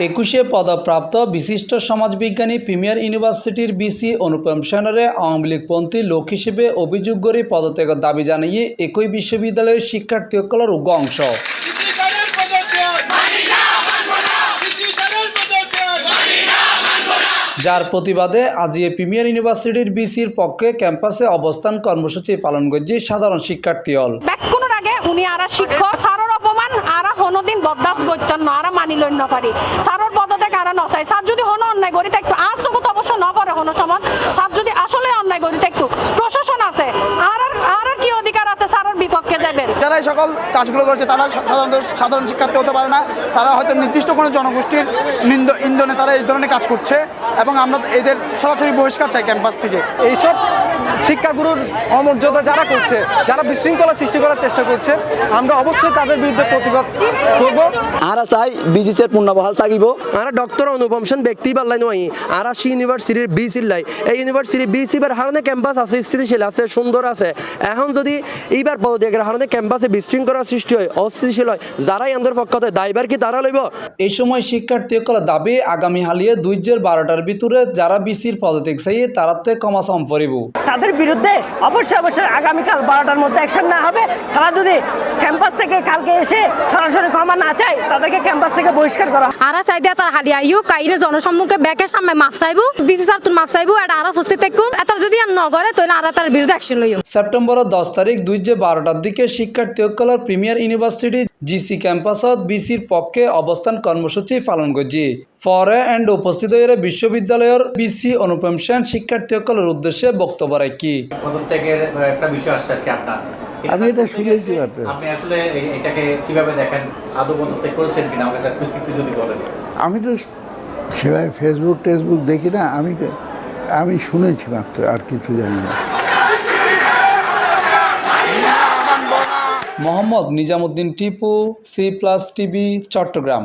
একুশে পদপ্রাপ্ত বিশিষ্ট সমাজবিজ্ঞানী প্রিমিয়ার ইউনিভার্সিটির বিসি অনুপম সেনরে আওয়ামী লীগপন্থী লোক হিসেবে অভিযোগ করে পদত্যাগের দাবি জানিয়ে একই বিশ্ববিদ্যালয়ের শিক্ষার্থীসকলের উগ্র অংশ যার প্রতিবাদে আজ প্রিমিয়ার ইউনিভার্সিটির বিসির পক্ষে ক্যাম্পাসে অবস্থান কর্মসূচি পালন করছে সাধারণ শিক্ষার্থী হল। ব্যাকুণের আগে উনি আর শিক্ষক সারর অপমান আর হনদিন বরদাস্ত করতেন না আর মানি লইন না পারি সারর পদত্যাগ আর নচাই স্যার যদি হন অন্যায় করি থাকতো আজ তো অবশ্য ন পারে হন সমাজ স্যার যদি আসলে অন্যায় করি থাকতো প্রশাসন আছে আর কি অধিকার আছে স্যারের বিপক্ষে যাবেন। যারা এই সকল কাজগুলো করছে তারা সাধারণ শিক্ষার্থী হতে পারে না, তারা হয়তো নির্দিষ্ট কোনো জনগোষ্ঠীর ইন্ধনে তারা এই ধরনের কাজ করছে এবং আমরা এদের সরাসরি বহিষ্কার চাই ক্যাম্পাস থেকে। এইসব শিক্ষাগুরুর অমর্যাদা যারা করছে, যারা বিশৃঙ্খলা সৃষ্টি করার চেষ্টা করছে, আমরা অবশ্যই তাদের বিরুদ্ধে প্রতিবাদ করব। আরা চাই বিজিসের পূর্ণবহাল থাকিব। আর ডক্টর অনুপম সেন ব্যক্তি পাল্লাই নয় আর সি ইউনিভার্সিটির বিসির লাই এই ইউনিভার্সিটি বিসিবার হারণে ক্যাম্পাস আছে, স্থিতিশীল আছে, সুন্দর আছে। এখন যদি এইবার পদত্যাগের হারণে ক্যাম্পাসে বিশৃঙ্খলা সৃষ্টি হয়, অস্থিতিশীল হয়, যারাই আমাদের পক্ষতে দায়বার কি তারা লইব। এই সময় শিক্ষার্থীসকলের দাবি আগামী হালিয়ে ২-১২টার ভিতরে যারা বিসির পদত্যাগ চাই তারাতে কমা সম পড়িব। তাদের বিরুদ্ধে অবশ্যই আগামীকাল 12টার মধ্যে অ্যাকশন না হবে। তারা যদি ক্যাম্পাস থেকে কালকে এসে সরাসরি ক্ষমা না চায় তাদেরকে ক্যাম্পাস থেকে বহিষ্কার করা। আরা চাই দিয়া তার হালিয়া ইউ কাইরে জনসম্মুখে ব্যাকের সামনে মাফ চাইবো, বিসি স্যার তুই মাফ চাইবো, এটা আরা উপস্থিত থাকুন। এটার যদি আর নগরে তাহলে আরা তার বিরুদ্ধে অ্যাকশন লইম। সেপ্টেম্বরের 10 তারিখ ২-১২টার দিকে শিক্ষার্থীসকলের প্রিমিয়ার ইউনিভার্সিটি জিসি ক্যাম্পাসত বিসির পক্ষে অবস্থান কর্মসূচি পালন করছি। পরে এন্ড উপস্থিত হয়ে বিশ্ববিদ্যালয়ের বিসি অনুপম সেন শিক্ষার্থীসকলের উদ্দেশ্যে বক্তব্য রাখি। পদত্যাগের একটা বিষয় আসছে আর কি আপনার, আমি এটা শুনেছি। আপনি আসলে এটাকে কিভাবে দেখেন, আদৌ পদত্যাগ করেছেন কিনা আমাকে একটু যদি বলেন। আমি তো সেভাবে ফেসবুক দেখি না, আমি শুনেছি মাত্র, আর কিছু জানি না। Mohammad Nizamuddin Tipu, C+ TV, Chittagong.